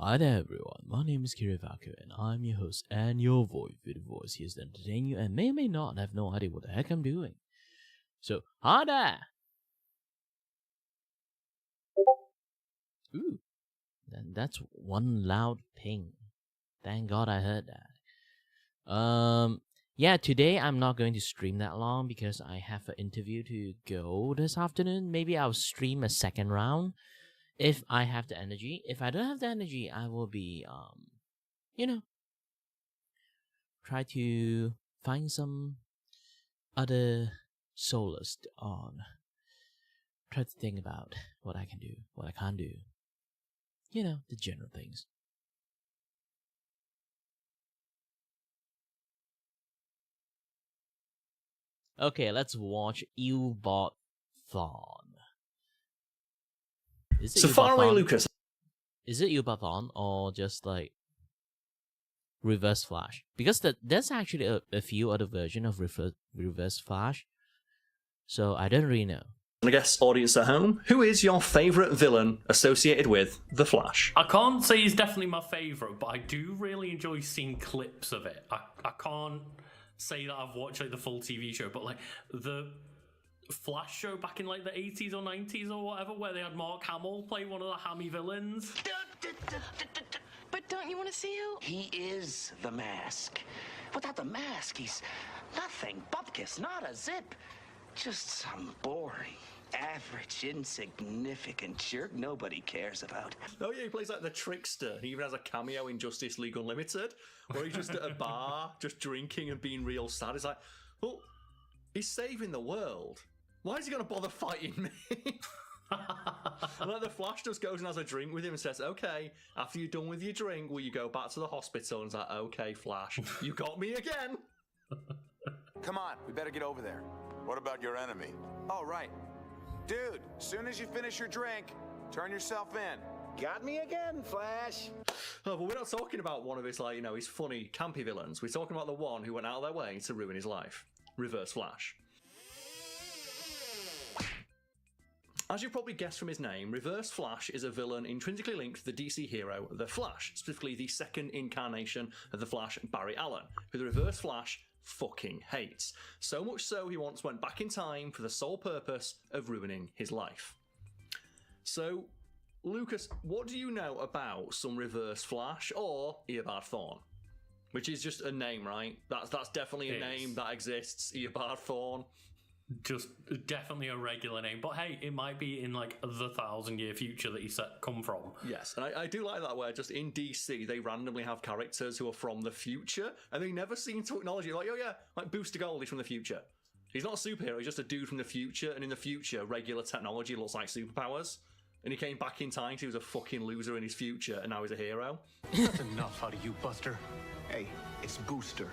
Hi there, everyone. My name is Kirivaka, and I'm your host and your voice with a voice here to entertain you and may or may not have no idea what the heck I'm doing. So, hi there! Ooh, and that's one loud ping. Thank God I heard that. Yeah, today I'm not going to stream that long because I have an interview to go this afternoon. Maybe I'll stream a second round if I have the energy. If I don't have the energy, I will be, try to find some other solace on. Try to think about what I can do, what I can't do. You know, the general things. Okay, let's watch Eubot Thon. So far away, Lucas. Is it Eubot or just like Reverse Flash? Because there's actually a few other versions of Reverse Flash. So I don't really know. And I guess audience at home, who is your favourite villain associated with The Flash? I can't say he's definitely my favourite, but I do really enjoy seeing clips of it. I can't say that I've watched like the full TV show, but like the Flash show back in like the 80s or 90s or whatever, where they had Mark Hamill play one of the hammy villains. But don't you want to see who? He is the mask. Without the mask, he's nothing. Bupkis, not a zip. Just some boring, average, insignificant jerk nobody cares about. Oh yeah, he plays like the trickster. He even has a cameo in Justice League Unlimited, where he's just at a bar, just drinking and being real sad. It's like, well, he's saving the world. Why is he going to bother fighting me? And like the Flash just goes and has a drink with him and says, okay, after you're done with your drink, will you go back to the hospital? And it's like, okay, Flash, you got me again. Come on, we better get over there. What about your enemy? Oh, right. Dude, as soon as you finish your drink, turn yourself in. Got me again, Flash. Oh, but we're not talking about one of his, like, his funny, campy villains. We're talking about the one who went out of their way to ruin his life. Reverse Flash. As you probably guessed from his name, Reverse Flash is a villain intrinsically linked to the DC hero The Flash, specifically the second incarnation of The Flash, Barry Allen, who the Reverse Flash fucking hates. So much so he once went back in time for the sole purpose of ruining his life. So, Lucas, what do you know about some Reverse Flash or Eobard Thawne? Which is just a name, right? That's definitely a name that exists, Eobard Thawne. Just definitely a regular name, but hey, it might be in like the 1,000-year future that he's come from. Yes, and I do like that where just in DC they randomly have characters who are from the future, and they never seem to acknowledge it. Like, oh yeah, like Booster Gold is from the future. He's not a superhero, he's just a dude from the future, and in the future, regular technology looks like superpowers. And he came back in time because he was a fucking loser in his future, and now he's a hero. That's enough out of you, Buster. Hey, it's Booster.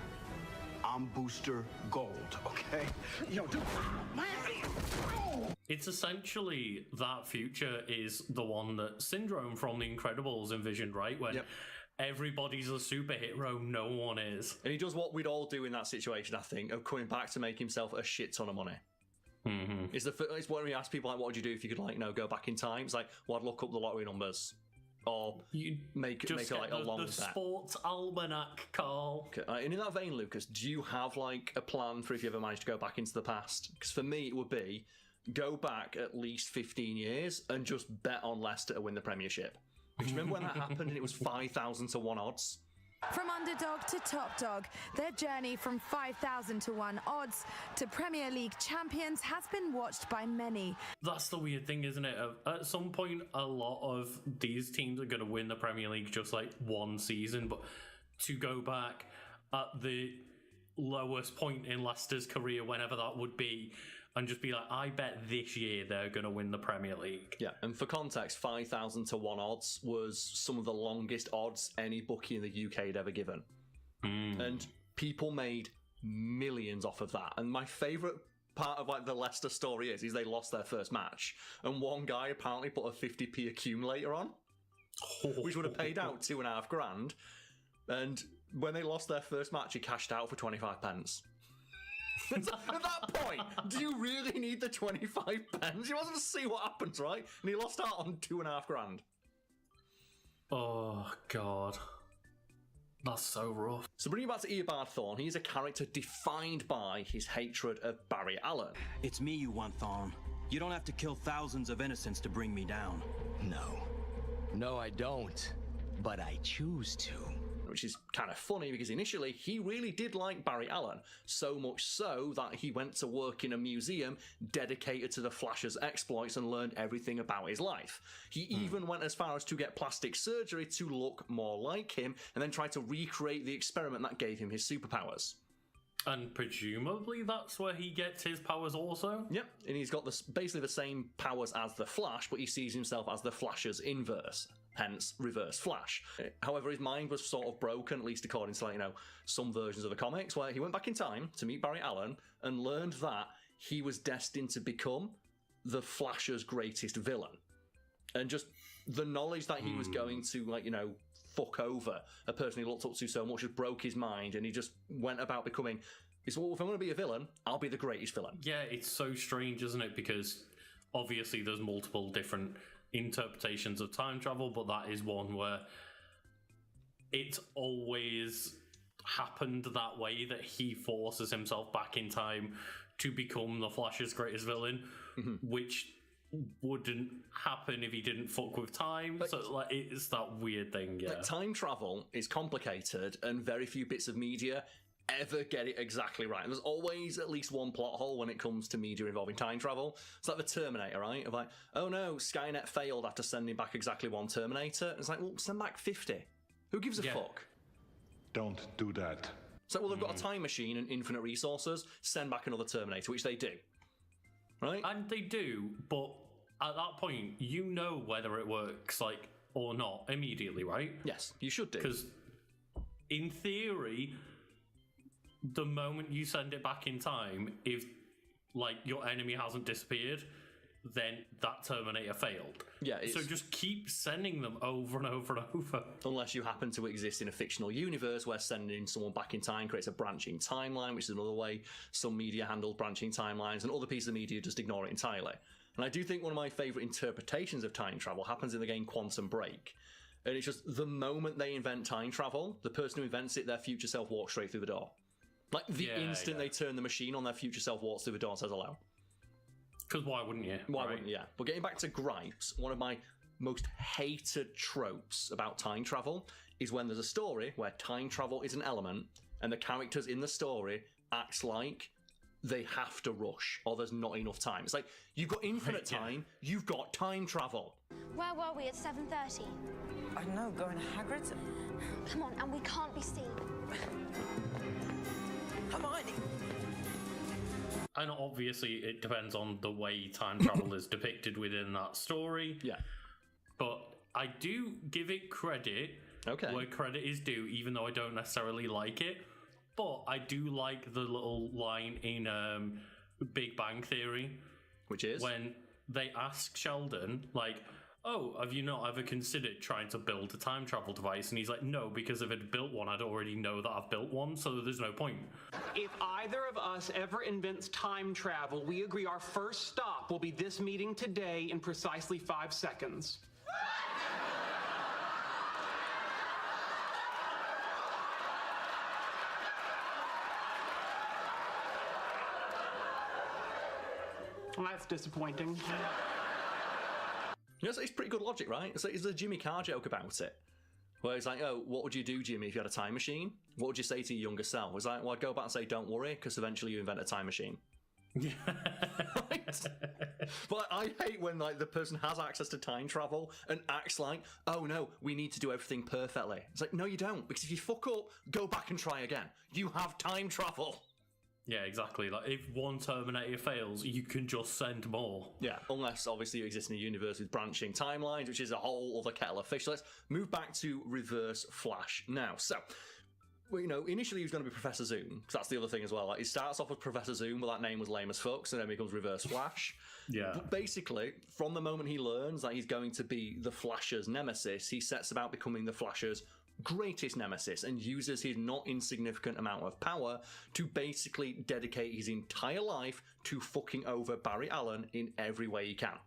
I'm Booster Gold, okay? Yo, dude. It's essentially that future is the one that Syndrome from The Incredibles envisioned, right? When everybody's a superhero, no one is. And he does what we'd all do in that situation, I think, of coming back to make himself a shit ton of money. Mm-hmm. It's when we ask people, like, what would you do if you could, like, go back in time? It's like, well, I'd look up the lottery numbers. Or you make like a long bet. Sports almanac, Carl. Okay. And in that vein, Lucas, do you have like a plan for if you ever managed to go back into the past? Because for me, it would be go back at least 15 years and just bet on Leicester to win the Premiership. Because remember when that happened and it was 5,000 to 1 odds? From underdog to top dog, their journey from 5,000 to 1 odds to Premier League champions has been watched by many. That's the weird thing, isn't it? At some point, a lot of these teams are going to win the Premier League just like one season, but to go back at the lowest point in Leicester's career, whenever that would be, and just be like, I bet this year they're going to win the Premier League. Yeah, and for context, 5,000 to 1 odds was some of the longest odds any bookie in the UK had ever given. And people made millions off of that. And my favourite part of like the Leicester story is they lost their first match. And one guy apparently put a 50p accumulator on, which would have paid out $2,500. And when they lost their first match, he cashed out for 25 pence. At that point, do you really need the 25 pence? You want to see what happens, right? And he lost out on $2,500. Oh, God. That's so rough. So bringing back to Eobard Thorn, he's a character defined by his hatred of Barry Allen. It's me you want, Thorn. You don't have to kill thousands of innocents to bring me down. No, I don't. But I choose to. Which is kind of funny because initially he really did like Barry Allen, so much so that he went to work in a museum dedicated to the Flash's exploits and learned everything about his life. He even went as far as to get plastic surgery to look more like him and then try to recreate the experiment that gave him his superpowers. And presumably that's where he gets his powers also? Yep, and he's got basically the same powers as the Flash, but he sees himself as the Flash's inverse. Hence, Reverse Flash. However, his mind was sort of broken, at least according to, like, some versions of the comics, where he went back in time to meet Barry Allen and learned that he was destined to become the Flash's greatest villain. And just the knowledge that he was going to, fuck over a person he looked up to so much just broke his mind, and he just went about becoming, if I'm going to be a villain, I'll be the greatest villain. Yeah, it's so strange, isn't it? Because obviously there's multiple different interpretations of time travel, but that is one where it's always happened that way, that he forces himself back in time to become the Flash's greatest villain, which wouldn't happen if he didn't fuck with time. So it's that weird thing. Yeah, time travel is complicated, and very few bits of media ever get it exactly right. And there's always at least one plot hole when it comes to media involving time travel. It's like the Terminator, right? Of like, oh no, Skynet failed after sending back exactly one Terminator. And it's like, well, send back 50. Who gives a fuck? Don't do that. So, well, they've got a time machine and infinite resources. Send back another Terminator, which they do. Right? And they do, but at that point, you know whether it works, or not immediately, right? Yes, you should do. Because in theory, the moment you send it back in time, if your enemy hasn't disappeared, then that Terminator failed. Yeah, so just keep sending them over and over and over. Unless you happen to exist in a fictional universe where sending someone back in time creates a branching timeline, which is another way some media handle branching timelines, and other pieces of media just ignore it entirely. And I do think one of my favourite interpretations of time travel happens in the game Quantum Break. And it's just the moment they invent time travel, the person who invents it, their future self walks straight through the door. Like, the instant they turn the machine on, their future self walks through the door and says hello. Because why wouldn't you? Why wouldn't you? But getting back to gripes, one of my most hated tropes about time travel is when there's a story where time travel is an element and the characters in the story act like they have to rush or there's not enough time. It's like, you've got infinite time, you've got time travel. Where were we at 7:30? I don't know, going to Hagrid's? Come on, and we can't be seen. Hermione! And obviously it depends on the way time travel is depicted within that story. Yeah. But I do give it credit where credit is due, even though I don't necessarily like it. But I do like the little line in Big Bang Theory. Which is? When they ask Sheldon, oh, have you not ever considered trying to build a time travel device? And he's like, no, because if I'd built one, I'd already know that I've built one, so there's no point. If either of us ever invents time travel, we agree our first stop will be this meeting today in precisely 5 seconds. Well, that's disappointing. It's pretty good logic, right? It's a Jimmy Carr joke about it. Where he's like, oh, what would you do, Jimmy, if you had a time machine? What would you say to your younger self? It's like, well, I'd go back and say, don't worry, because eventually you invent a time machine. Right? But I hate when the person has access to time travel and acts like, oh no, we need to do everything perfectly. It's like, no, you don't, because if you fuck up, go back and try again. You have time travel. Yeah, exactly. If one Terminator fails, you can just send more. Yeah, unless obviously you exist in a universe with branching timelines, which is a whole other kettle of fish. So let's move back to Reverse Flash now. So, initially he was going to be Professor Zoom, because that's the other thing as well. He starts off with Professor Zoom, but that name was lame as fuck, so then becomes Reverse Flash. Yeah. But basically, from the moment he learns that he's going to be the Flash's nemesis, he sets about becoming the Flash's greatest nemesis and uses his not insignificant amount of power to basically dedicate his entire life to fucking over Barry Allen in every way he can.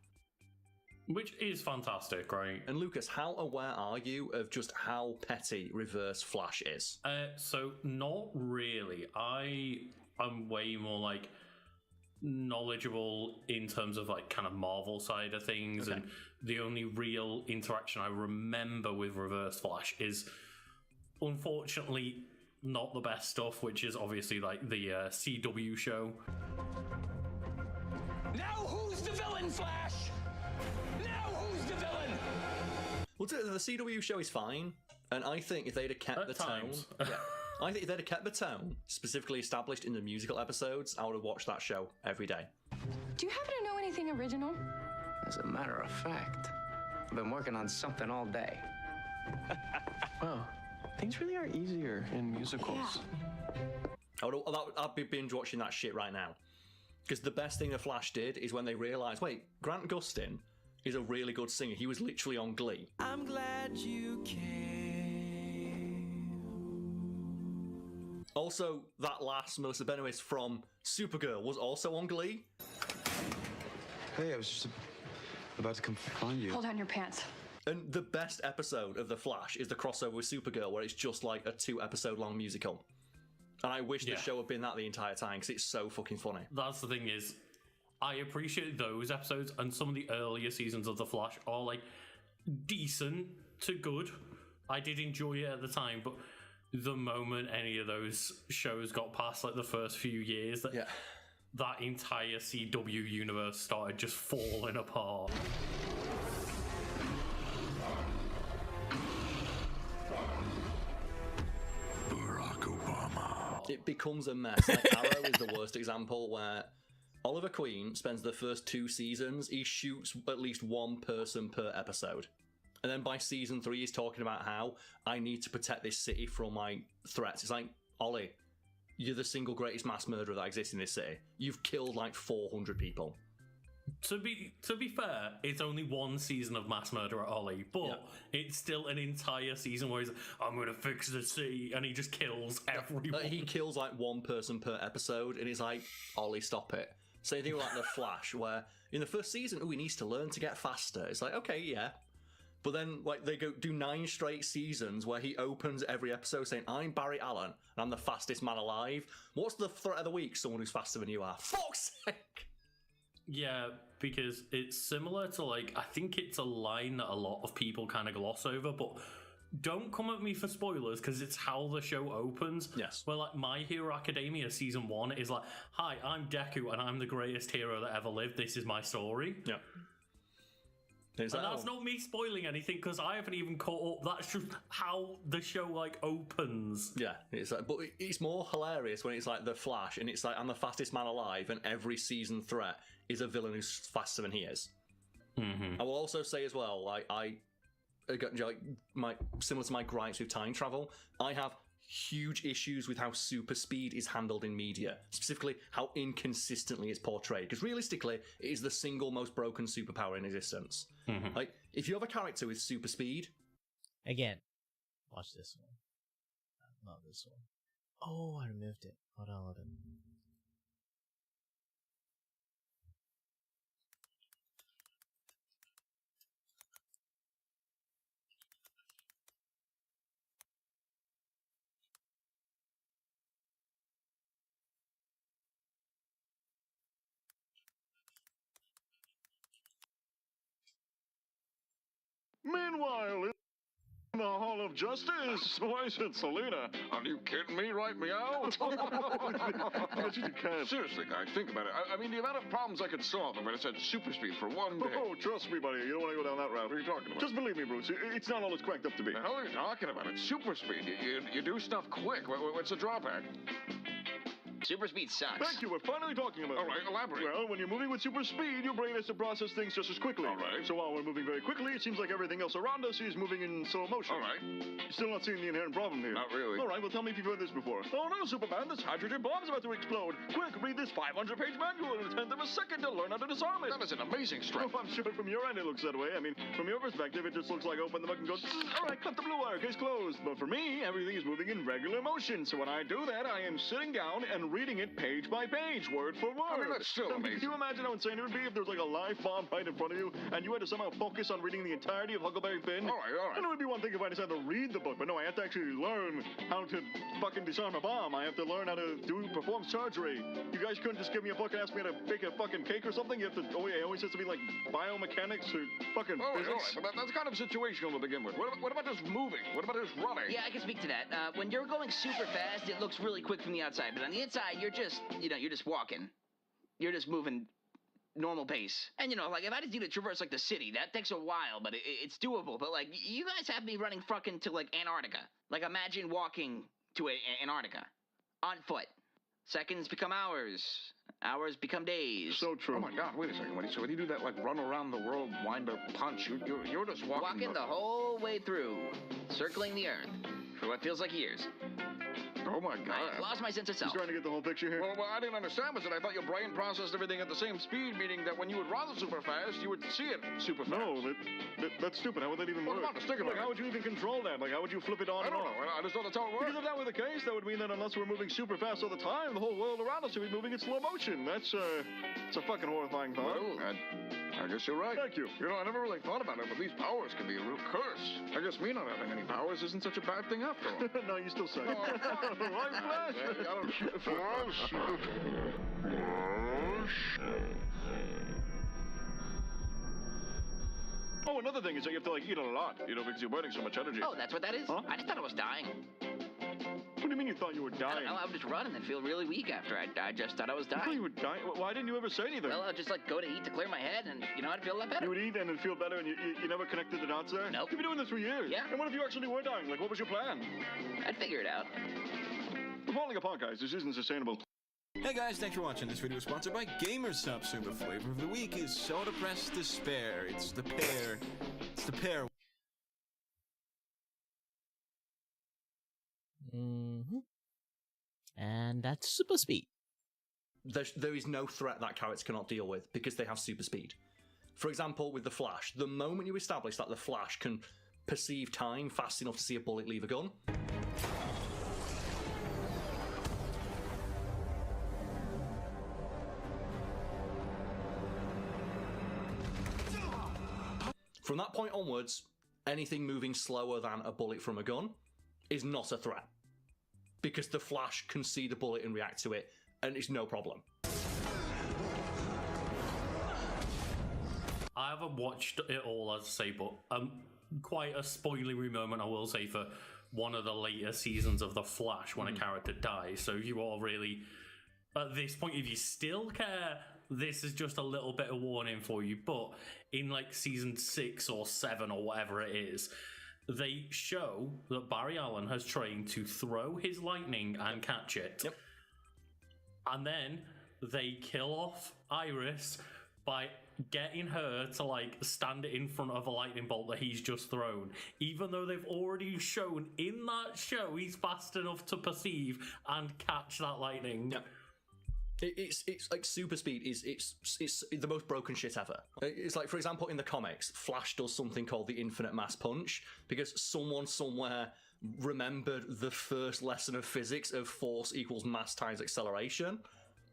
Which is fantastic, right? And Lucas, how aware are you of just how petty Reverse Flash is? So not really. I am way more like knowledgeable in terms of like kind of Marvel side of things, and the only real interaction I remember with Reverse Flash is unfortunately not the best stuff, which is obviously like the CW show. Now who's the villain, Flash? Now who's the villain? Well, the CW show is fine, and I think if they'd have kept the tone, I think if they'd have kept the tone specifically established in the musical episodes, I would have watched that show every day. Do you happen to know anything original? As a matter of fact, I've been working on something all day. Wow, things really are easier in musicals. I'd be binge watching that shit right now. Because the best thing the Flash did is when they realised, wait, Grant Gustin is a really good singer. He was literally on Glee. I'm glad you came. Also, that last Melissa Benoist from Supergirl was also on Glee. Hey, I was just about to come find you. Hold on your pants. And the best episode of The Flash is the crossover with Supergirl, where it's just like a 2-episode long musical. And I wish the show had been that the entire time, because it's so fucking funny. That's the thing is, I appreciate those episodes, and some of the earlier seasons of The Flash are like decent to good. I did enjoy it at the time, but the moment any of those shows got past like the first few years, that entire CW universe started just falling apart. Barack Obama. It becomes a mess. Like Arrow is the worst example, where Oliver Queen spends the first 2 seasons, he shoots at least one person per episode. And then by season 3, he's talking about how I need to protect this city from my threats. It's like, Ollie, you're the single greatest mass murderer that exists in this city. You've killed like 400 people. To be fair, it's only one season of Mass Murderer Ollie, but it's still an entire season where he's like, I'm going to fix the city, and he just kills everyone. He kills like one person per episode, and he's like, Ollie, stop it. Same thing with like The Flash, where in the first season, he needs to learn to get faster. It's like, okay, yeah. But then like they do 9 straight seasons where he opens every episode saying, I'm Barry Allen, and I'm the fastest man alive. What's the threat of the week? Someone who's faster than you are. Fuck's sake! Yeah, because it's similar to like, I think it's a line that a lot of people kind of gloss over, but don't come at me for spoilers because it's how the show opens. Yes. Where like My Hero Academia season 1 is like, hi, I'm Deku and I'm the greatest hero that ever lived. This is my story. Yeah. And that's not me spoiling anything because I haven't even caught up. That's just how the show like opens. Yeah, it's like, but it's more hilarious when it's like The Flash and it's like I'm the fastest man alive, and every season threat is a villain who's faster than he is. Mm-hmm. I will also say as well, like similar to my gripes with time travel, I have huge issues with how super speed is handled in media, specifically how inconsistently it's portrayed. Because realistically, it is the single most broken superpower in existence. Mm-hmm. Like, if you have a character with super speed, again, watch this one, not this one. Oh, I removed it. Hold on. Meanwhile, in the Hall of Justice, why is it Selena? Are you kidding me? Write me out? But you can't. Seriously, guys, think about it. I mean, the amount of problems I could solve if I just had super speed for one day. Oh, trust me, buddy. You don't want to go down that route. What are you talking about? Just believe me, Bruce. It's not all it's cracked up to be. The hell are you talking about? It's super speed. You do stuff quick. What's the drawback? Super speed sucks. Thank you, we're finally talking about it. All right, elaborate. Well, when you're moving with super speed, your brain has to process things just as quickly. All right. So while we're moving very quickly, it seems like everything else around us is moving in slow motion. All right. You're still not seeing the inherent problem here. Not really. All right, well, tell me if you've heard this before. Oh, no, Superman, this hydrogen bomb's about to explode. Quick, read this 500-page manual in a tenth of a second to learn how to disarm it. That is an amazing strength. Oh, I'm sure from your end it looks that way. I mean, from your perspective, it just looks like open the book and go, all right, cut the blue wire, case closed. But for me, everything is moving in regular motion. So when I do that, I am sitting down and reading it page by page, word for word. I mean, that's still amazing. Can you imagine how insane it would be if there was like a live bomb right in front of you and you had to somehow focus on reading the entirety of Huckleberry Finn? All right. And it would be one thing if I decided to read the book, but no, I have to actually learn how to fucking disarm a bomb. I have to learn how to perform surgery. You guys couldn't just give me a book and ask me how to bake a fucking cake or something? You have to, it always has to be like biomechanics or fucking physics. All right, but that's kind of situational to begin with. What about just moving? What about just running? Yeah, I can speak to that. When you're going super fast, it looks really quick from the outside, but on the inside, you're just walking. You're just moving normal pace. And, like, if I just need to traverse, like, the city, that takes a while, but it's doable. But, like, you guys have me running fucking to, like, Antarctica. Like, imagine walking to Antarctica on foot. Seconds become hours. Hours become days. So true. Oh, my God, wait a second. So when you do that, like, run around the world, wind up punch, you're just walking... Walking the whole way through, circling the Earth for what feels like years. Oh, my God. I lost my sense of self. He's trying to get the whole picture here. Well, what I didn't understand was that I thought your brain processed everything at the same speed, meaning that when you would run super fast, you would see it super fast. No, that's stupid. How would that even work? Well, stick like, how would you even control that? Like, how would you flip it on and off? I don't know. I just thought that's how it worked. Because if that were the case, that would mean that unless we're moving super fast all the time, the whole world around us would be moving in slow motion. That's, it's a fucking horrifying thought. Well, I guess you're right. Thank you. I never really thought about it, but these powers can be a real curse. I guess me not having any powers isn't such a bad thing after all. No, you still suck. Right, Flash? Oh, another thing is that you have to, like, eat a lot, because you're burning so much energy. Oh, that's what that is? Huh? I just thought I was dying. What do you mean you thought you were dying? I don't know, I would just run and then feel really weak after. I just thought I was dying. You thought you were dying? Why didn't you ever say anything? Well, I'd just, like, go to eat to clear my head, and, I'd feel a lot better. You would eat and then feel better, and you never connected the dots there? Nope. You've been doing this for years. Yeah. And what if you actually were dying? Like, what was your plan? I'd figure it out. We're falling apart, guys. This isn't sustainable. Hey guys, thanks for watching. This video is sponsored by GamerSupps, and the flavor of the week is Soda Press Despair. It's the pear. Mm-hmm. And that's super speed. There is no threat that character cannot deal with because they have super speed. For example, with the Flash, the moment you establish that the Flash can perceive time fast enough to see a bullet leave a gun, from that point onwards, anything moving slower than a bullet from a gun is not a threat. Because the Flash can see the bullet and react to it, and it's no problem. I haven't watched it all, as I say, but quite a spoilery moment, I will say, for one of the later seasons of The Flash when a character dies. So if you are really, at this point, if you still care, this is just a little bit of warning for you. But in like season 6 or 7 or whatever it is, they show that Barry Allen has trained to throw his lightning and catch it. Yep. And then they kill off Iris by getting her to like stand in front of a lightning bolt that he's just thrown. Even though they've already shown in that show he's fast enough to perceive and catch that lightning. Yep. It's like super speed it's the most broken shit ever. It's like, for example, in the comics, Flash does something called the infinite mass punch because someone somewhere remembered the first lesson of physics of force equals mass times acceleration.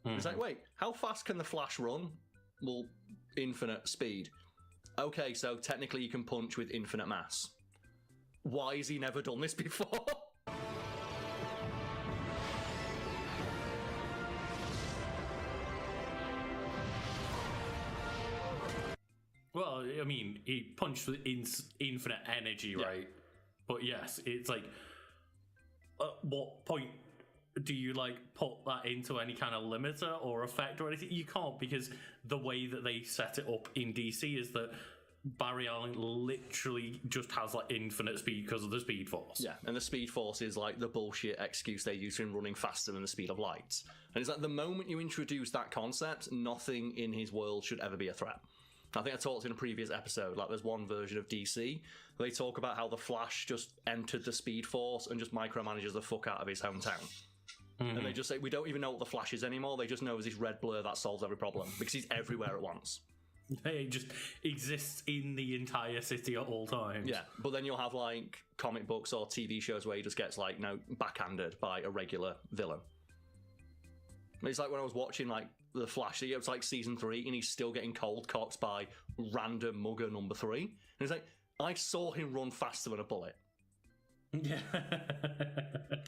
Mm-hmm. It's like, wait, how fast can the Flash run? Well, infinite speed. Okay, so technically you can punch with infinite mass. Why has he never done this before? Well, I mean, he punched with infinite energy, right? But yes, it's like, at what point do you like put that into any kind of limiter or effect or anything? You can't, because the way that they set it up in DC is that Barry Allen literally just has like infinite speed because of the Speed Force. Yeah, and the Speed Force is like the bullshit excuse they use for him running faster than the speed of light. And it's like the moment you introduce that concept, nothing in his world should ever be a threat. I think I talked in a previous episode, like there's one version of DC where they talk about how the Flash just entered the Speed Force and just micromanages the fuck out of his hometown. Mm-hmm. And they just say, we don't even know what the Flash is anymore, they just know it's this red blur that solves every problem, because he's everywhere at once. He just exists in the entire city at all times. Yeah, but then you'll have like comic books or TV shows where he just gets like, backhanded by a regular villain. It's like when I was watching like The Flash, it was like season 3 and he's still getting cold cocked by random mugger number 3. And it's like, I saw him run faster than a bullet. Yeah.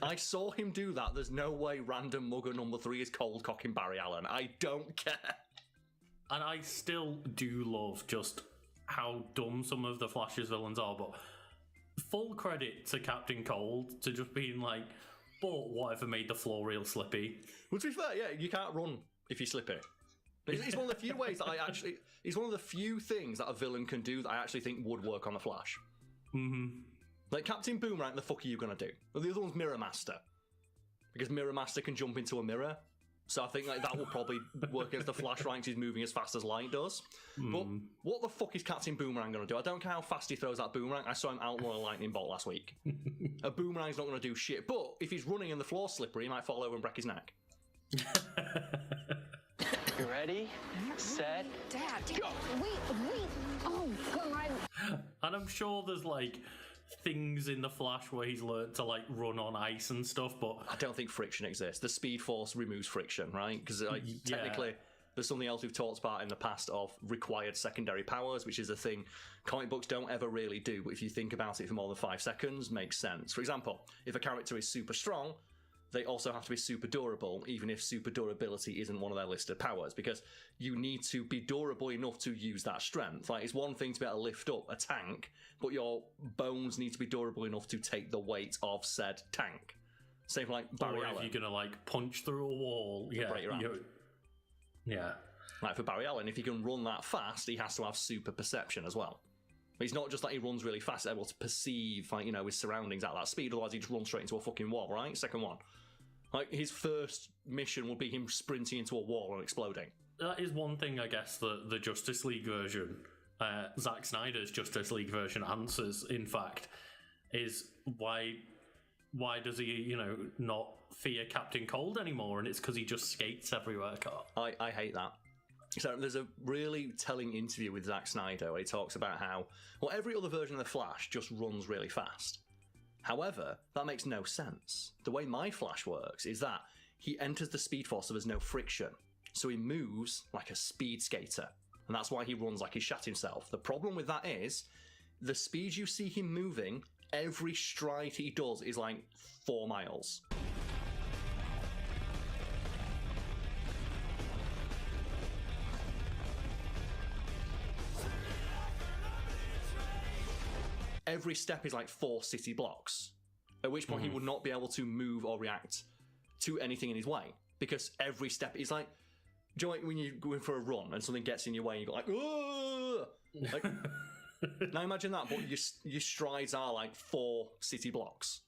I saw him do that. There's no way random mugger number 3 is cold cocking Barry Allen. I don't care. And I still do love just how dumb some of the Flash's villains are, but full credit to Captain Cold to just being like, but whatever made the floor real slippy. Well, to be fair, yeah, you can't run if you're slippy. It's one of the few ways that it's one of the few things that a villain can do that I actually think would work on the Flash. Mm-hmm. Like Captain Boomerang, the fuck are you gonna do? Well, the other one's Mirror Master, because Mirror Master can jump into a mirror. So I think like that will probably work against the Flash ranks. He's moving as fast as light does. But what the fuck is Captain Boomerang going to do? I don't care how fast he throws that boomerang. I saw him outrun a lightning bolt last week. A boomerang's not going to do shit. But if he's running and the floor's slippery, he might fall over and break his neck. You ready? Set. Dad, wait. Oh, God. And I'm sure there's like things in the Flash where he's learned to like run on ice and stuff, but I don't think friction exists. The Speed Force removes friction, right? Because like, technically there's something else we've talked about in the past of required secondary powers, which is a thing comic books don't ever really do, but if you think about it for more than 5 seconds, makes sense. For example, if a character is super strong, they also have to be super durable, even if super durability isn't one of their listed powers, because you need to be durable enough to use that strength. Like, it's one thing to be able to lift up a tank, but your bones need to be durable enough to take the weight of said tank. Same for like Barry Allen. If you're gonna like punch through a wall, break your hand. Yeah. Like for Barry Allen, if he can run that fast, he has to have super perception as well. He's not just like he runs really fast, he's able to perceive, like, his surroundings at that speed, otherwise he'd just run straight into a fucking wall, right? Second one. Like, his first mission would be him sprinting into a wall and exploding. That is one thing, I guess, that the Justice League version, Zack Snyder's Justice League version answers, in fact, is why does he, not fear Captain Cold anymore? And it's because he just skates everywhere, Carl. I hate that. So there's a really telling interview with Zack Snyder where he talks about how, well, every other version of the Flash just runs really fast. However, that makes no sense. The way my Flash works is that he enters the Speed Force so there's no friction. So he moves like a speed skater. And that's why he runs like he shat himself. The problem with that is, the speed you see him moving, every stride he does is like 4 miles. Every step is like 4 city blocks, at which point he would not be able to move or react to anything in his way, because every step is like, do you know, like when you're going for a run and something gets in your way and you go like, ugh! Like, now imagine that, but your strides are like 4 city blocks.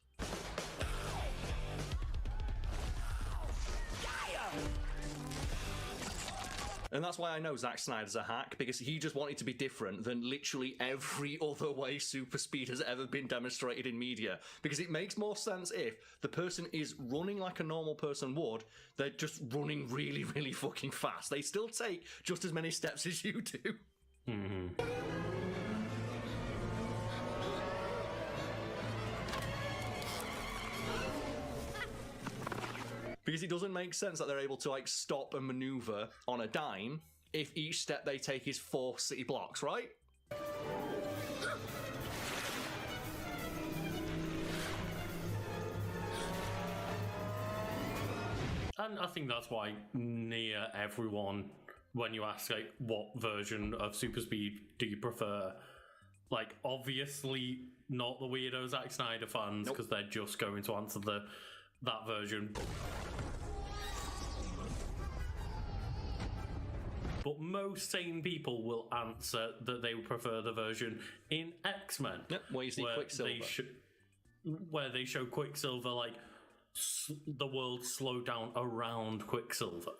And that's why I know Zack Snyder's a hack, because he just wanted to be different than literally every other way super speed has ever been demonstrated in media. Because it makes more sense if the person is running like a normal person would, they're just running really, really fucking fast. They still take just as many steps as you do. Mm-hmm. Because it doesn't make sense that they're able to like stop and maneuver on a dime if each step they take is 4 city blocks, right? And I think that's why near everyone, when you ask like what version of super speed do you prefer, like obviously not the weirdo Zack Snyder fans, because they're just going to answer that version. but most sane people will answer that they would prefer the version in X-Men. Yep, where you see Quicksilver. Where they show Quicksilver, like, the world slow down around Quicksilver.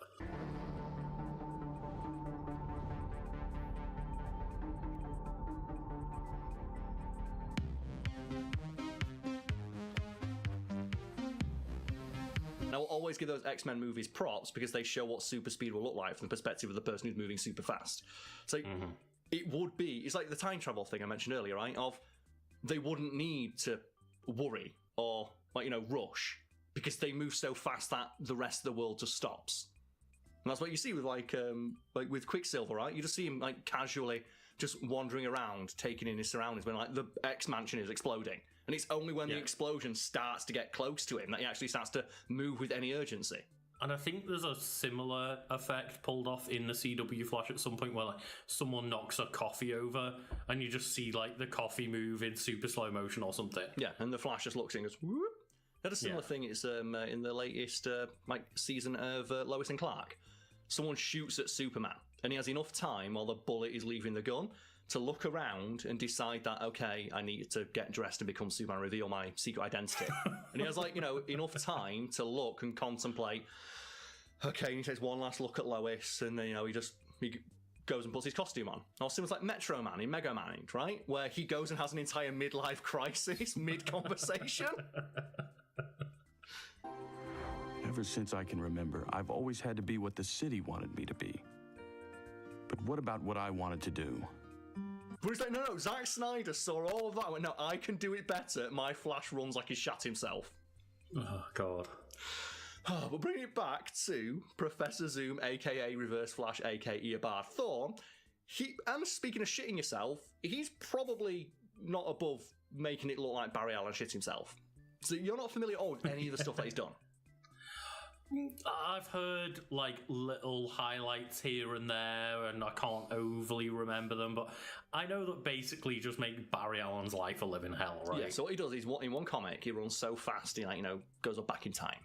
And I'll always give those X-Men movies props because they show what super speed will look like from the perspective of the person who's moving super fast. So it would be, it's like the time travel thing I mentioned earlier, right? Of they wouldn't need to worry or, like, you know, rush because they move so fast that the rest of the world just stops. And that's what you see with like with Quicksilver, right? You just see him like casually just wandering around, taking in his surroundings when like the X-Mansion is exploding. And it's only when the explosion starts to get close to him that he actually starts to move with any urgency. And I think there's a similar effect pulled off in the CW Flash at some point where like someone knocks a coffee over and you just see like the coffee move in super slow motion or something. Yeah, and the Flash just looks and goes, whoop. Had a similar thing. It's in the latest like season of Lois and Clark. Someone shoots at Superman and he has enough time while the bullet is leaving the gun to look around and decide that, okay, I need to get dressed and become Superman, reveal my secret identity. And he has, like, you know, enough time to look and contemplate. Okay, and he takes one last look at Lois, and then, you know, he goes and puts his costume on. Or similar like Metro Man in Mega Man, right? Where he goes and has an entire midlife crisis mid-conversation. Ever since I can remember, I've always had to be what the city wanted me to be. But what about what I wanted to do? But he's like, no, Zack Snyder saw all of that. I went, no, I can do it better. My Flash runs like he shat himself. Oh, God. But bringing it back to Professor Zoom, a.k.a. Reverse Flash, a.k.a. Eobard Thawne, and speaking of shitting yourself, he's probably not above making it look like Barry Allen shit himself. So you're not familiar at all with any of the stuff that he's done? I've heard like little highlights here and there, and I can't overly remember them, but I know that basically just make Barry Allen's life a living hell, right? Yeah, so what he does is, in one comic, he runs so fast, he, like, you know, goes up back in time.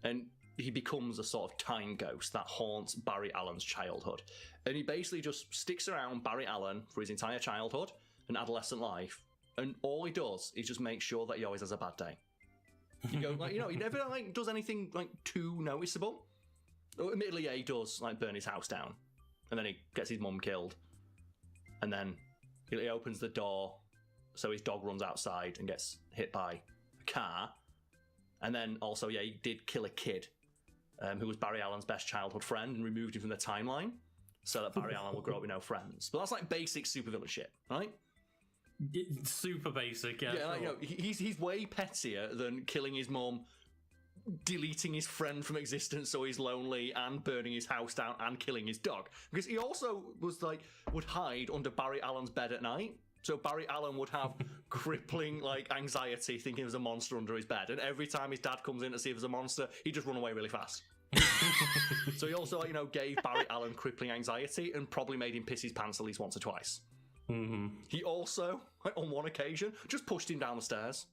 And he becomes a sort of time ghost that haunts Barry Allen's childhood. And he basically just sticks around Barry Allen for his entire childhood and adolescent life. And all he does is just make sure that he always has a bad day. You go, like, you know, he never like does anything like too noticeable. Admittedly, yeah, he does like burn his house down, and then he gets his mum killed, and then he opens the door so his dog runs outside and gets hit by a car, and then also, yeah, he did kill a kid who was Barry Allen's best childhood friend and removed him from the timeline so that Barry Allen will grow up with no friends. But that's like basic supervillain shit, right? Super basic, yeah. Yeah, sure. you know, he's way pettier than killing his mum, deleting his friend from existence so he's lonely, and burning his house down and killing his dog. Because he also was like would hide under Barry Allen's bed at night. So Barry Allen would have crippling like anxiety thinking there's a monster under his bed, and every time his dad comes in to see if there's a monster, he'd just run away really fast. So he also, you know, gave Barry Allen crippling anxiety and probably made him piss his pants at least once or twice. Mm-hmm. He also, like, on one occasion, just pushed him down the stairs.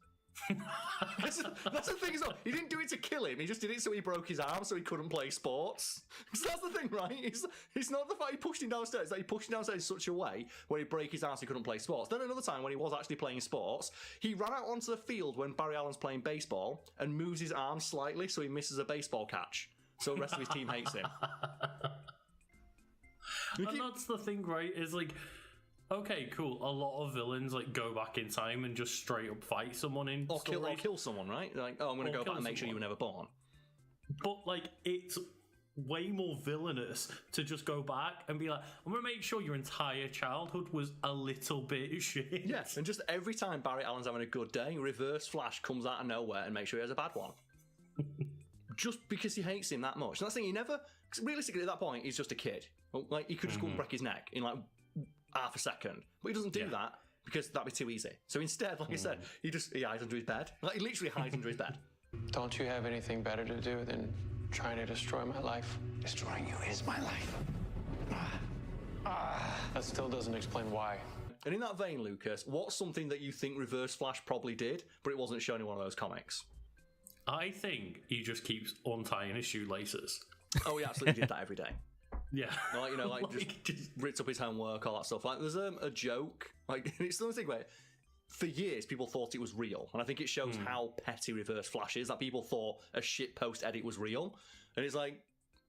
that's the thing as well. He didn't do it to kill him. He just did it so he broke his arm so he couldn't play sports. So that's the thing, right? It's not the fact he pushed him downstairs. It's that he pushed him downstairs in such a way where he break his arm so he couldn't play sports. Then another time when he was actually playing sports, he ran out onto the field when Barry Allen's playing baseball and moves his arm slightly so he misses a baseball catch. So the rest of his team hates him. And that's the thing, right? Is like, okay, cool. A lot of villains like go back in time and just straight up fight someone in or kill someone, right? Like, oh, I'm going to go back and make sure you were never born. But like, it's way more villainous to just go back and be like, I'm going to make sure your entire childhood was a little bit shit. Yes, and just every time Barry Allen's having a good day, Reverse Flash comes out of nowhere and makes sure he has a bad one. Just because he hates him that much. And that's the thing, he never, realistically at that point, he's just a kid. Like, he could just go and break his neck in like half a second. But he doesn't do that because that'd be too easy. So instead, like I said, he hides under his bed. Like, he literally hides under his bed. Don't you have anything better to do than trying to destroy my life? Destroying you is my life. That still doesn't explain why. And in that vein, Lucas, what's something that you think Reverse Flash probably did, but it wasn't shown in one of those comics? I think he just keeps untying his shoelaces. Oh, he absolutely did that every day. Yeah. Like, you know, like just ripped up his homework, all that stuff. Like, there's a joke. Like, it's the thing where for years people thought it was real, and I think it shows how petty Reverse Flash is. That people thought a shitpost edit was real, and it's like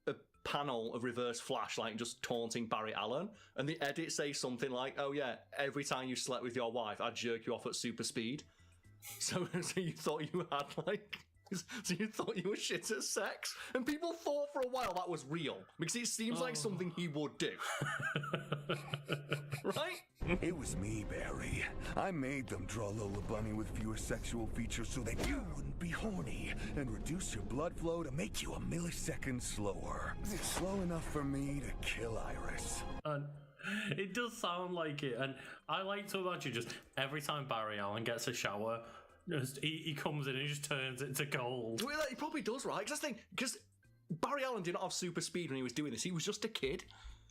a panel of Reverse Flash like just taunting Barry Allen, and the edit says something like, "Oh yeah, every time you slept with your wife, I'd jerk you off at super speed." So you thought you had like. So you thought you were shit at sex? And people thought for a while that was real, because it seems like something he would do. Right? It was me, Barry. I made them draw Lola Bunny with fewer sexual features so that you wouldn't be horny, and reduce your blood flow to make you a millisecond slower. Slow enough for me to kill Iris. It does sound like it, and I like to imagine just every time Barry Allen gets a shower, he comes in and he just turns it to gold. Well, he probably does, right? Because Barry Allen did not have super speed when he was doing this. He was just a kid.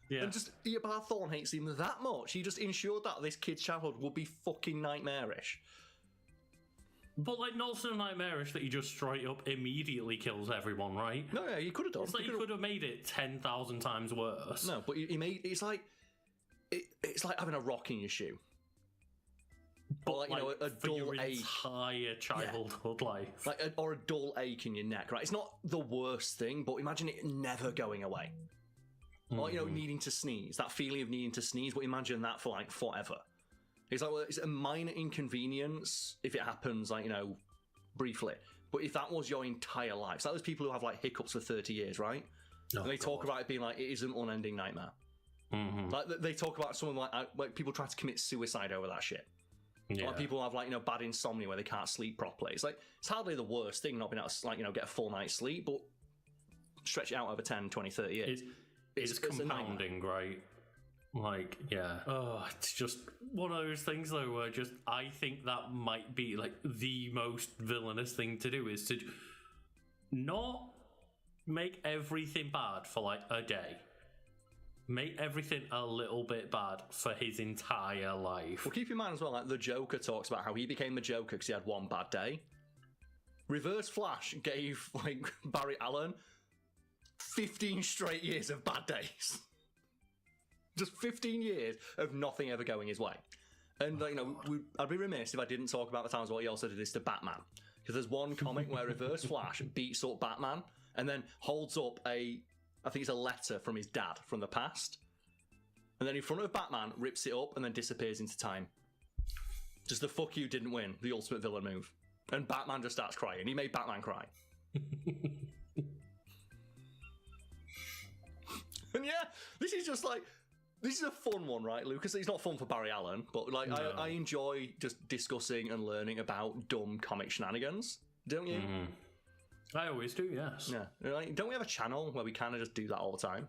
Yeah. And just Eobard Thawne hates him that much. He just ensured that this kid's childhood would be fucking nightmarish. But like, not so nightmarish that he just straight up immediately kills everyone, right? No, yeah, he could have done. It's like he could have made it 10,000 times worse. No, but he made it's like having a rock in your shoe. But like, you know, a for dull your ache, entire childhood life, like or a dull ache in your neck, right? It's not the worst thing, but imagine it never going away. Or, you know, needing to sneeze, that feeling of needing to sneeze, but imagine that for like forever. It's like, well, it's a minor inconvenience if it happens, like, you know, briefly. But if that was your entire life, it's like those people who have like hiccups for 30 years, right? Oh, and they talk about it being like, it is an unending nightmare. Like they talk about someone like people try to commit suicide over that shit. Yeah. Like people have like, you know, bad insomnia where they can't sleep properly. It's like, it's hardly the worst thing not being able to, like, you know, get a full night's sleep, but stretch it out over 10, 20, 30 years. It's compounding, right? Like, yeah. Oh, it's just one of those things, though, where just I think that might be like the most villainous thing to do is to not make everything bad for like a day. Make everything a little bit bad for his entire life. Well, keep in mind as well, like the Joker talks about how he became the Joker because he had one bad day. Reverse Flash gave like Barry Allen 15 straight years of bad days. Just 15 years of nothing ever going his way. And like, you know, I'd be remiss if I didn't talk about the times where he also did this to Batman. Because there's one comic where Reverse Flash beats up Batman and then holds up I think it's a letter from his dad from the past. And then in front of Batman, rips it up and then disappears into time. Just the fuck you didn't win, the ultimate villain move. And Batman just starts crying. He made Batman cry. And yeah, this is a fun one, right, Lucas? It's not fun for Barry Allen, but like no. I enjoy just discussing and learning about dumb comic shenanigans, don't you? I always do, yes. Yeah. Like, don't we have a channel where we kind of just do that all the time?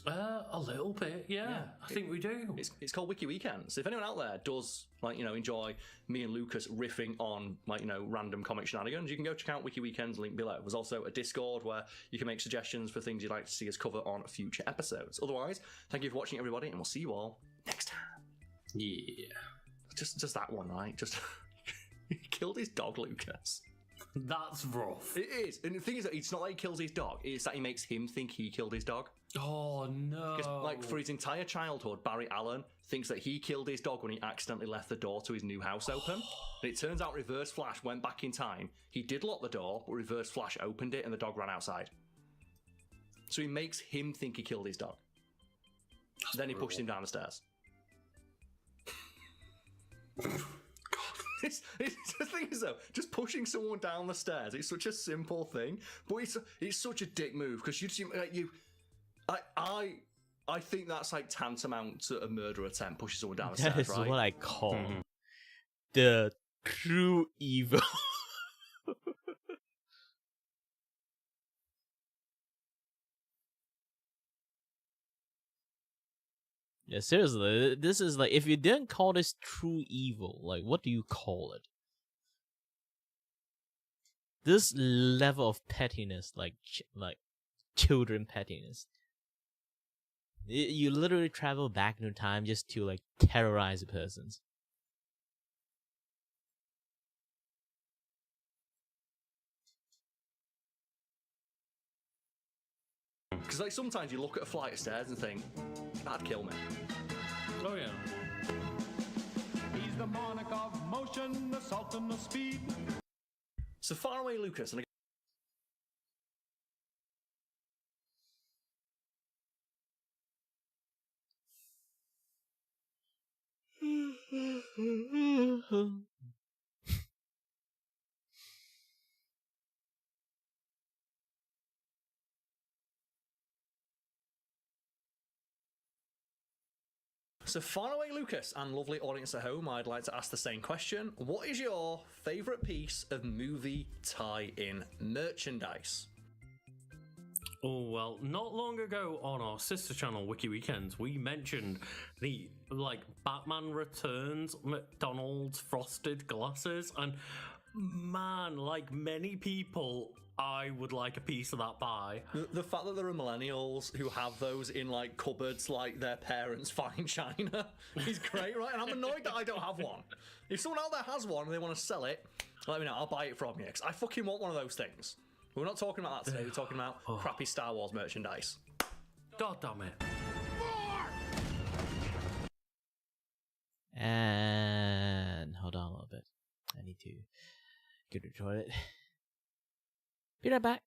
A little bit, yeah. I think we do. It's called Wiki Weekends. If anyone out there does, like, you know, enjoy me and Lucas riffing on, like, you know, random comic shenanigans, you can go check out Wiki Weekends, link below. There's also a Discord where you can make suggestions for things you'd like to see us cover on future episodes. Otherwise, thank you for watching, everybody, and we'll see you all next time. Yeah. Just that one, right? Just he killed his dog, Lucas. That's rough. It is. And the thing is that it's not like he kills his dog, it's that he makes him think he killed his dog. Oh, no. Because, like, for his entire childhood, Barry Allen thinks that he killed his dog when he accidentally left the door to his new house open. And it turns out Reverse Flash went back in time. He did lock the door, but Reverse Flash opened it and the dog ran outside. So he makes him think he killed his dog. Then he pushed him down the stairs. It's the thing is though, just pushing someone down the stairs. It's such a simple thing, but it's such a dick move because I think that's like tantamount to a murder attempt. Pushing someone down the stairs, right? That is what I call the true evil. Yeah, seriously, this is like, if you didn't call this true evil, like, what do you call it? This level of pettiness, like children pettiness. You literally travel back in time just to, like, terrorize a person. Because like sometimes you look at a flight of stairs and think, that'd kill me. Oh yeah. He's the monarch of motion, the sultan of speed. So far away, Lucas, and So far away, Lucas, and lovely audience at home, I'd like to ask the same question. What is your favourite piece of movie tie-in merchandise? Oh, well, not long ago on our sister channel, Wiki Weekends, we mentioned the, Batman Returns McDonald's frosted glasses, and man, like many people, I would like a piece of that pie. The fact that there are millennials who have those in, cupboards like their parents find china is great, right? And I'm annoyed that I don't have one. If someone out there has one and they want to sell it, let me know, I'll buy it from you, because I fucking want one of those things. We're not talking about that today, we're talking about crappy Star Wars merchandise. God damn it. And hold on a little bit. I need to go to the toilet. Be right back.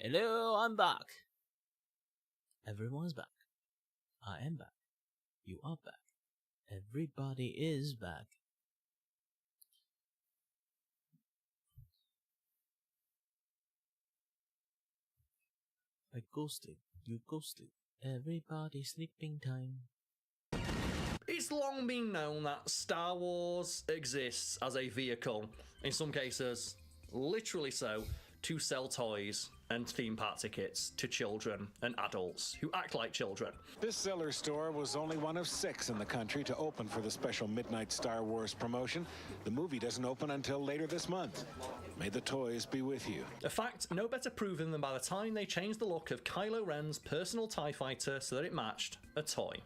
Hello, I'm back. Everyone's back. I am back. You are back. Everybody is back. I ghosted. You ghosted. Everybody sleeping time. It's long been known that Star Wars exists as a vehicle, in some cases, literally so, to sell toys and theme park tickets to children and adults who act like children. This Zeller store was only one of 6 in the country to open for the special Midnight Star Wars promotion. The movie doesn't open until later this month. May the toys be with you. A fact no better proven than by the time they changed the look of Kylo Ren's personal TIE fighter so that it matched a toy.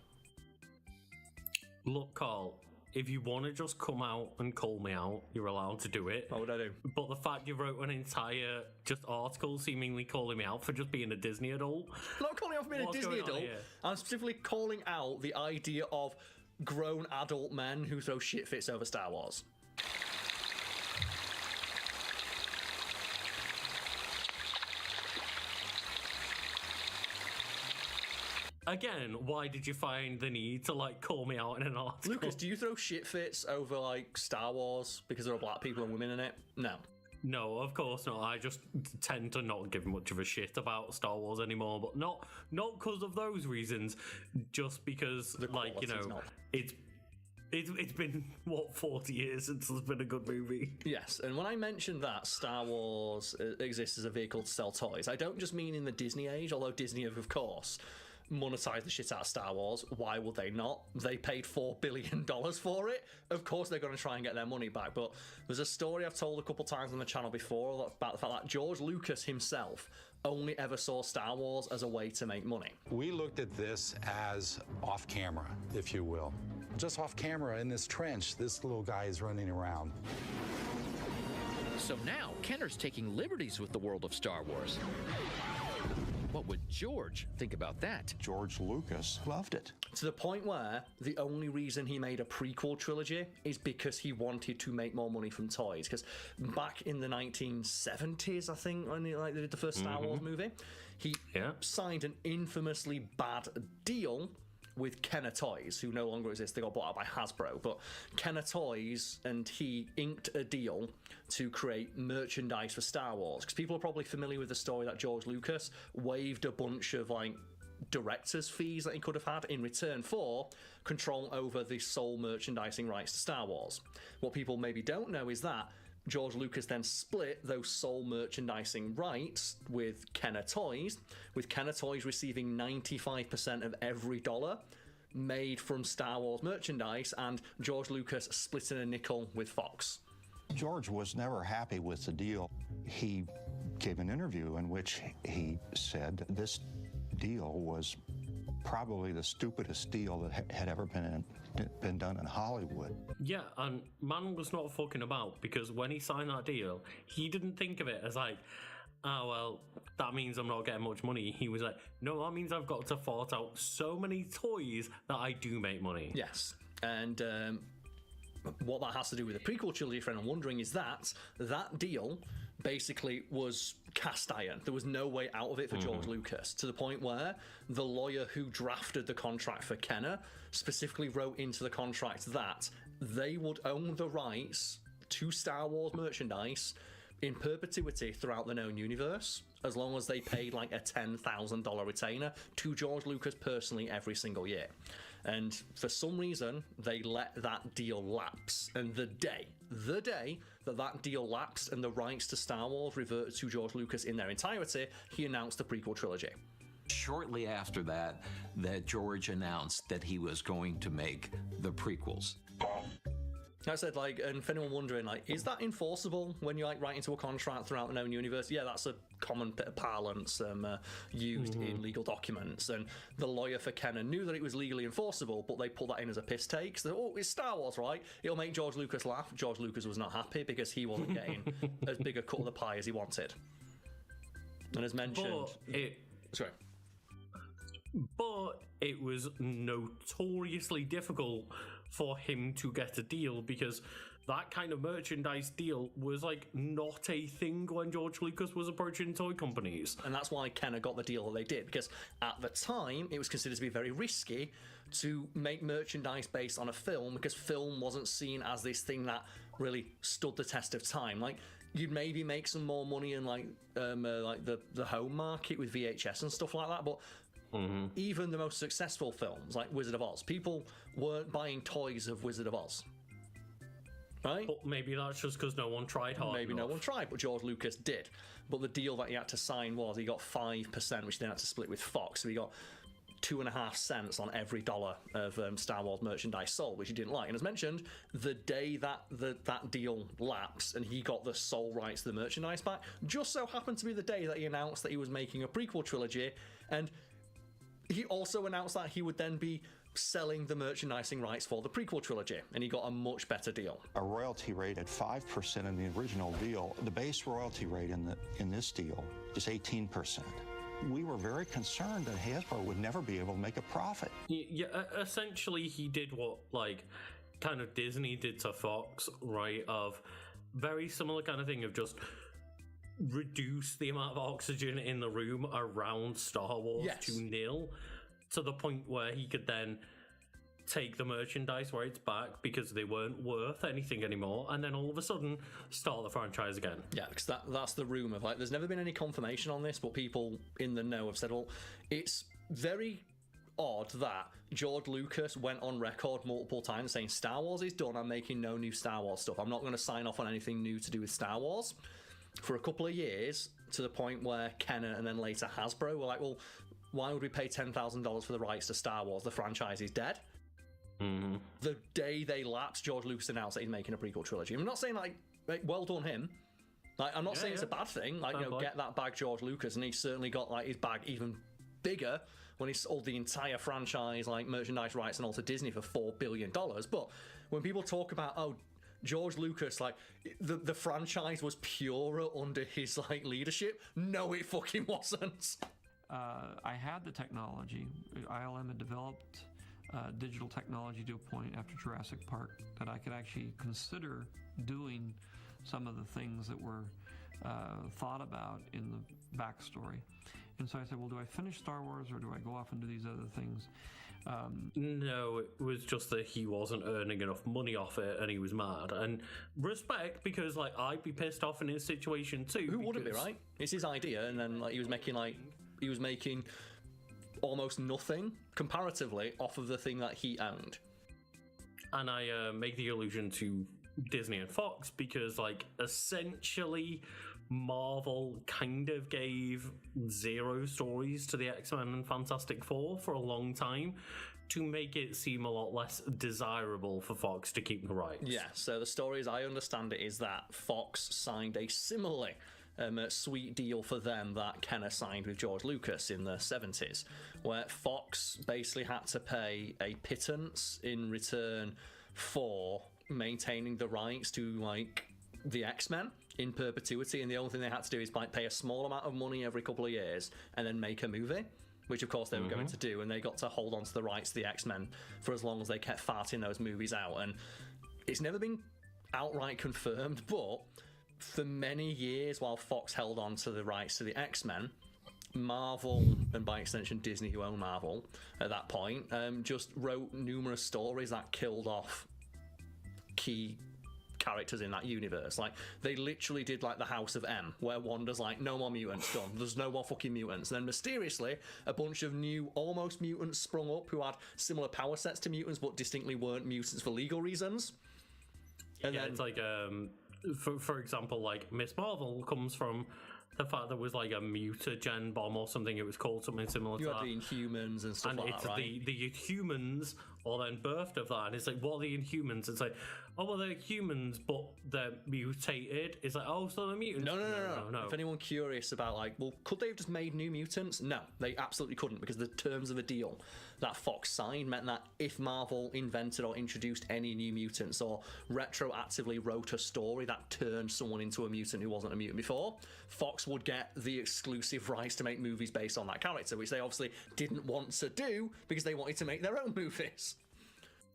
Look, Carl, if you want to just come out and call me out, you're allowed to do it. What would I do? But the fact you wrote an entire just article seemingly calling me out for just being a Disney adult. I'm not calling out for being a Disney adult. I'm specifically calling out the idea of grown adult men who throw shit fits over Star Wars. Again, why did you find the need to, like, call me out in an article? Lucas, do you throw shit fits over, like, Star Wars because there are black people and women in it? No. No, of course not. I just tend to not give much of a shit about Star Wars anymore, but not because of those reasons, just because, like, you know, it's been, what, 40 years since there's been a good movie? Yes, and when I mentioned that Star Wars exists as a vehicle to sell toys, I don't just mean in the Disney age, although Disney have, of course, monetize the shit out of Star Wars. Why would they not? They paid $4 billion for it. Of course they're going to try and get their money back. But there's a story I've told a couple times on the channel before about the fact that George Lucas himself only ever saw Star Wars as a way to make money. We looked at this as off camera, if you will. Just off camera in this trench, this little guy is running around. So now Kenner's taking liberties with the world of Star Wars. What would George think about that? George Lucas loved it. To the point where the only reason he made a prequel trilogy is because he wanted to make more money from toys. Because back in the 1970s, I think, when they did the first Star Wars movie, he signed an infamously bad deal with Kenner Toys, who no longer exist. They got bought out by Hasbro, but Kenner Toys and he inked a deal to create merchandise for Star Wars, because people are probably familiar with the story that George Lucas waived a bunch of like director's fees that he could have had in return for control over the sole merchandising rights to Star Wars. What people maybe don't know is that George Lucas then split those sole merchandising rights with Kenner Toys, with Kenner Toys receiving 95% of every dollar made from Star Wars merchandise, and George Lucas splitting a nickel with Fox. George was never happy with the deal. He gave an interview in which he said this deal was probably the stupidest deal that had ever been done in Hollywood. Yeah, and man was not fucking about, because when he signed that deal, he didn't think of it as like, oh, well, that means I'm not getting much money. He was like, no, that means I've got to fart out so many toys that I do make money. Yes, and what that has to do with the prequel trilogy, for anyone wondering, is that deal basically was cast iron. There was no way out of it for George Lucas, to the point where the lawyer who drafted the contract for Kenner specifically wrote into the contract that they would own the rights to Star Wars merchandise in perpetuity throughout the known universe, as long as they paid like a $10,000 retainer to George Lucas personally every single year. And for some reason, they let that deal lapse. And the day that deal lapsed and the rights to Star Wars reverted to George Lucas in their entirety, he announced the prequel trilogy. Shortly after that George announced that he was going to make the prequels. I said, like, and for anyone wondering, like, is that enforceable when you like write into a contract throughout the known universe? Yeah, that's a common bit of parlance used in legal documents. And the lawyer for Kenner knew that it was legally enforceable, but they put that in as a piss take. So, oh, it's Star Wars, right? It'll make George Lucas laugh. George Lucas was not happy because he wasn't getting as big a cut of the pie as he wanted. And as mentioned, but it was notoriously difficult for him to get a deal, because that kind of merchandise deal was like not a thing when George Lucas was approaching toy companies. And that's why Kenner got the deal that they did, because at the time it was considered to be very risky to make merchandise based on a film, because film wasn't seen as this thing that really stood the test of time. Like, you'd maybe make some more money in like the home market with VHS and stuff like that, but even the most successful films like Wizard of Oz, people weren't buying toys of Wizard of Oz. Right? But maybe that's just because no one tried hard Maybe enough. no one tried, but George Lucas did. But the deal that he had to sign was he got 5%, which then had to split with Fox. So he got 2.5 cents on every dollar of Star Wars merchandise sold, which he didn't like. And as mentioned, the day that that deal lapsed and he got the sole rights to the merchandise back, just so happened to be the day that he announced that he was making a prequel trilogy, and he also announced that he would then be selling the merchandising rights for the prequel trilogy, and he got a much better deal. A royalty rate at 5% in the original deal. The base royalty rate in this deal is 18%. We were very concerned that Hasbro would never be able to make a profit. Yeah, essentially he did what like kind of Disney did to Fox, right? Of very similar kind of thing of just reduce the amount of oxygen in the room around Star Wars to nil, to the point where he could then take the merchandise rights back because they weren't worth anything anymore, and then all of a sudden start the franchise again. Yeah, because that's the rumour. Like, there's never been any confirmation on this, but people in the know have said, well, it's very odd that George Lucas went on record multiple times saying Star Wars is done, I'm making no new Star Wars stuff, I'm not going to sign off on anything new to do with Star Wars, for a couple of years, to the point where Kenner and then later Hasbro were like, well, why would we pay $10,000 for the rights to Star Wars? The franchise is dead. The day they lapsed, George Lucas announced that he's making a prequel trilogy. I'm not saying like well done him. Like, I'm not saying it's a bad thing. Like, get that bag, George Lucas, and he certainly got like his bag even bigger when he sold the entire franchise, like merchandise rights and all to Disney for $4 billion. But when people talk about George Lucas, like the franchise was purer under his like leadership, no, it fucking wasn't. I had the technology. ILM had developed digital technology to a point after Jurassic Park that I could actually consider doing some of the things that were thought about in the backstory. And so I said, well, do I finish Star Wars or do I go off and do these other things? No, it was just that he wasn't earning enough money off it and he was mad. And respect, because like I'd be pissed off in his situation too. Who wouldn't be, right? It's his idea, and then like he was making almost nothing comparatively off of the thing that he owned. And I make the allusion to Disney and Fox because like essentially Marvel kind of gave zero stories to the X-Men and Fantastic Four for a long time to make it seem a lot less desirable for Fox to keep the rights. Yeah, so the story as I understand it is that Fox signed a similarly sweet deal for them that Kenner signed with George Lucas in the 70s, where Fox basically had to pay a pittance in return for maintaining the rights to like the X-Men in perpetuity, and the only thing they had to do is like pay a small amount of money every couple of years and then make a movie, which of course they were going to do, and they got to hold on to the rights to the X-Men for as long as they kept farting those movies out. And it's never been outright confirmed, but for many years while Fox held on to the rights to the X-Men, Marvel, and by extension Disney, who owned Marvel at that point, just wrote numerous stories that killed off key characters in that universe. Like, they literally did like the House of M, where Wanda's like, no more mutants, done, there's no more fucking mutants, and then mysteriously a bunch of new almost mutants sprung up who had similar power sets to mutants but distinctly weren't mutants for legal reasons. And yeah, then it's like for example, like Miss Marvel comes from the fact there was like a mutagen bomb or something. It was called something similar to you that. had the Inhumans and stuff and like it's that, right? the Inhumans are then birthed of that, and it's like, what are the Inhumans? It's like, oh well, they're humans but they're mutated. It's like, oh, so they're mutants. No. If anyone curious about like, well, could they have just made new mutants? No, they absolutely couldn't, because the terms of the deal that Fox signed meant that if Marvel invented or introduced any new mutants or retroactively wrote a story that turned someone into a mutant who wasn't a mutant before, Fox would get the exclusive rights to make movies based on that character, which they obviously didn't want to do because they wanted to make their own movies.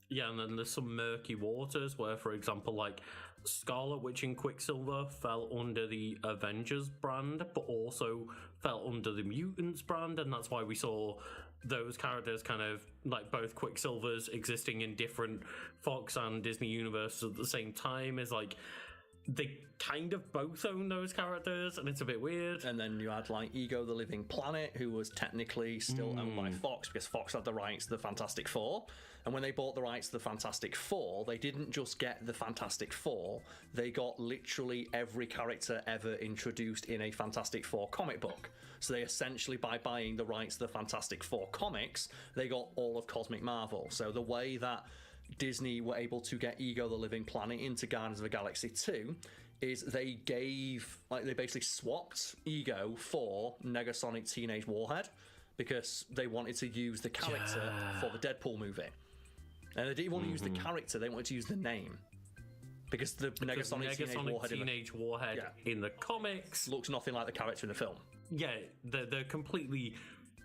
Yeah, and then there's some murky waters where, for example, like Scarlet Witch and Quicksilver fell under the Avengers brand, but also fell under the Mutants brand, and that's why we saw those characters kind of like both Quicksilvers existing in different Fox and Disney universes at the same time. Is like they kind of both own those characters, and it's a bit weird. And then you had like Ego the Living Planet, who was technically still owned by Fox because Fox had the rights to the Fantastic Four. And when they bought the rights to the Fantastic Four, they didn't just get the Fantastic Four, they got literally every character ever introduced in a Fantastic Four comic book. So they essentially, by buying the rights to the Fantastic Four comics, they got all of Cosmic Marvel. So the way that Disney were able to get Ego the Living Planet into Guardians of the Galaxy 2 is they basically swapped Ego for Negasonic Teenage Warhead because they wanted to use the character for the Deadpool movie. And they didn't want to use the character, they wanted to use the name. Because the Negasonic Teenage Warhead in the comics looks nothing like the character in the film. Yeah, they're completely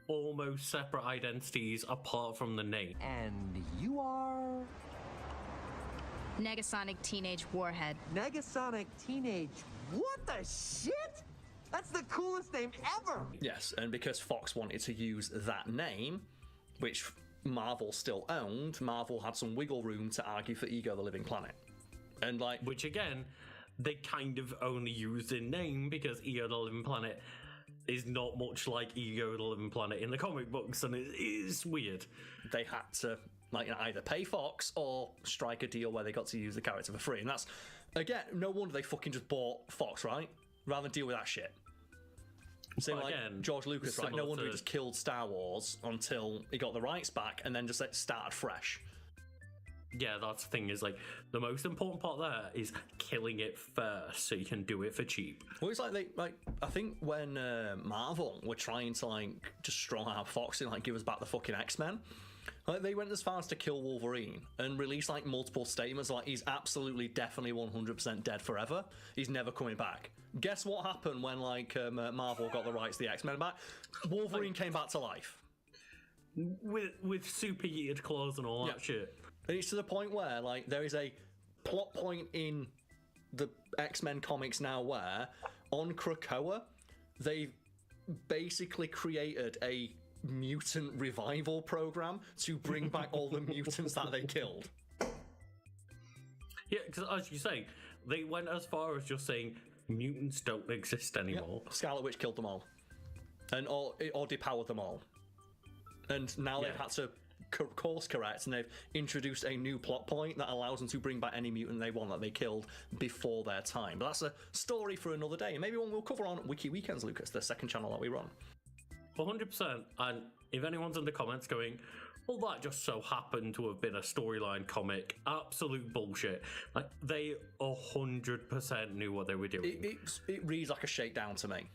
almost separate identities apart from the name. And you are... Negasonic Teenage Warhead. Negasonic Teenage... What the shit? That's the coolest name ever! Yes, and because Fox wanted to use that name, which Marvel still owned, Marvel had some wiggle room to argue for Ego the Living Planet. And like, which again, they kind of only used in name because Ego the Living Planet is not much like Ego the Living Planet in the comic books, and it is weird. They had to either pay Fox or strike a deal where they got to use the character for free, and that's again, no wonder they fucking just bought Fox, right? Rather than deal with that shit. Same like again, George Lucas, right? No wonder he just killed Star Wars until he got the rights back, and then just started fresh. Yeah, that's the thing, is like the most important part there is killing it first so you can do it for cheap. Well, it's like I think when Marvel were trying to just strong out Fox and give us back the fucking X-Men, they went as far as to kill Wolverine and release multiple statements like he's absolutely definitely 100% dead forever, he's never coming back. Guess what happened when Marvel got the rights to the X-Men back? Wolverine came back to life with super heated claws and all that shit. And it's to the point where there is a plot point in the X-Men comics now where on Krakoa they've basically created a mutant revival program to bring back all the mutants that they killed. Yeah, because as you say, they went as far as just saying mutants don't exist anymore. Yep. Scarlet Witch killed them all, and or depowered them all, and now they've had to course correct, and they've introduced a new plot point that allows them to bring back any mutant they want that they killed before their time. But that's a story for another day, and maybe one we'll cover on Wiki Weekends, Lucas, the second channel that we run. 100%. And if anyone's in the comments going, well, that just so happened to have been a storyline comic, absolute bullshit. They 100% knew what they were doing. It reads like a shakedown to me.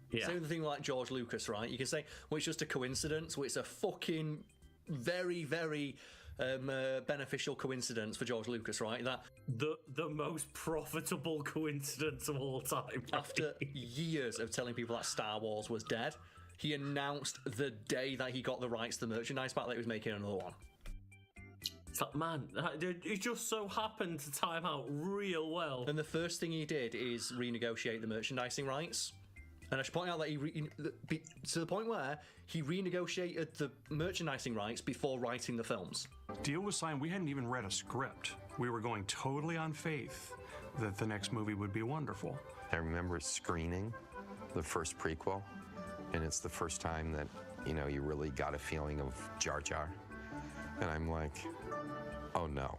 Yeah. Same thing like George Lucas, right? You can say, well, it's just a coincidence, well, it's a fucking very, very beneficial coincidence for George Lucas, right? That the most profitable coincidence of all time. After years of telling people that Star Wars was dead, he announced the day that he got the rights to the merchandise back that he was making another one. It's like, man, it just so happened to time out real well. And the first thing he did is renegotiate the merchandising rights. And I should point out that to the point where he renegotiated the merchandising rights before writing the films. Deal was signed. We hadn't even read a script. We were going totally on faith that the next movie would be wonderful. I remember screening the first prequel, and it's the first time that, you really got a feeling of Jar Jar. And I'm like, oh no.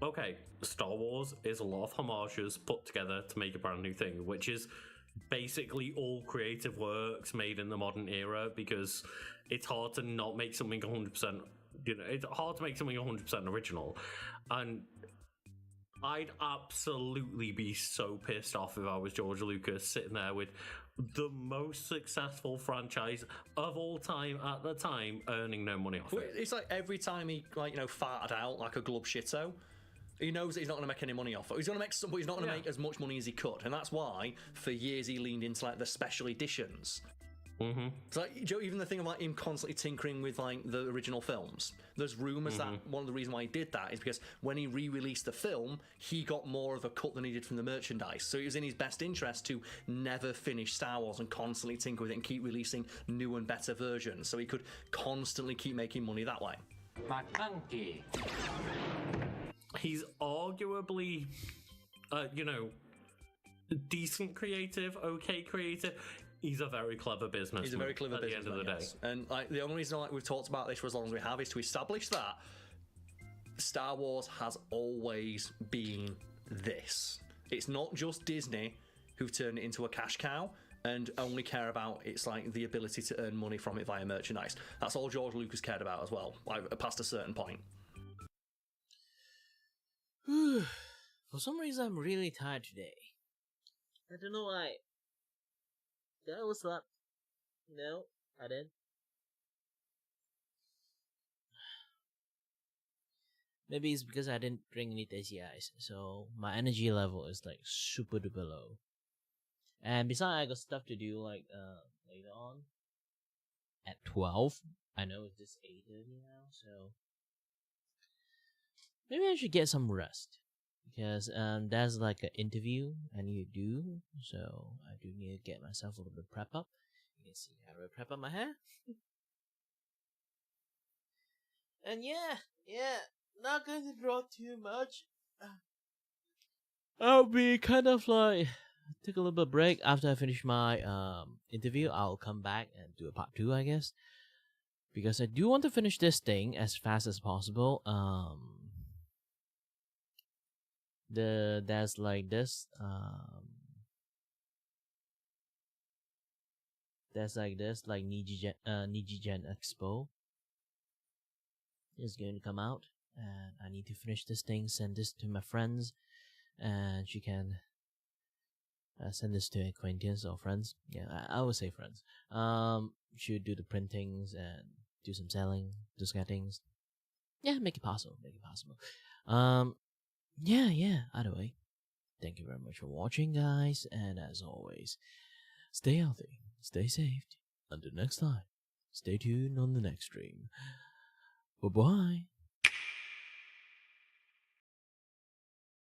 Okay, Star Wars is a lot of homages put together to make a brand new thing, which is basically all creative works made in the modern era, because it's hard to not make something 100%, it's hard to make something 100% original. And I'd absolutely be so pissed off if I was George Lucas sitting there with the most successful franchise of all time at the time, earning no money off it. It's like every time he farted out like a glub shito, he knows that he's not going to make any money off it. He's going to make some, but he's not going to make as much money as he could, and that's why for years he leaned into the special editions. So, like, Joe, even the thing of like him constantly tinkering with like the original films. There's rumors that one of the reasons why he did that is because when he re-released the film, he got more of a cut than he did from the merchandise. So it was in his best interest to never finish Star Wars and constantly tinker with it and keep releasing new and better versions, so he could constantly keep making money that way. He's arguably, decent creative, okay creative. He's a very clever businessman. He's a very clever businessman, at the end of the day. yes. And like the only reason like we've talked about this for as long as we have is to establish that Star Wars has always been this. It's not just Disney who've turned it into a cash cow and only care about its like the ability to earn money from it via merchandise. That's all George Lucas cared about as well, like past a certain point. For some reason, I'm really tired today. I don't know why. Did I oversleep? No, I didn't. Maybe it's because I didn't drink any tasty ice, so my energy level is like super duper low. And besides, I got stuff to do like later on at 12. I know it's just 8:30 now, so maybe I should get some rest. Because there's like an interview I need to do, so I do need to get myself a little bit prep up. You can see how I prep up my hair. And yeah, not going to draw too much. I'll be kind of like take a little bit of break after I finish my interview. I'll come back and do a part 2, I guess, because I do want to finish this thing as fast as possible. There's like this Nijigen Expo is going to come out, and I need to finish this thing, send this to my friends, and she can send this to acquaintances or friends. Yeah, I would say friends. Should do the printings and do some selling, those kind of things. Yeah, make it possible. Yeah, either way, thank you very much for watching, guys, and as always, stay healthy, stay safe. Until next time, stay tuned on the next stream. Bye-bye.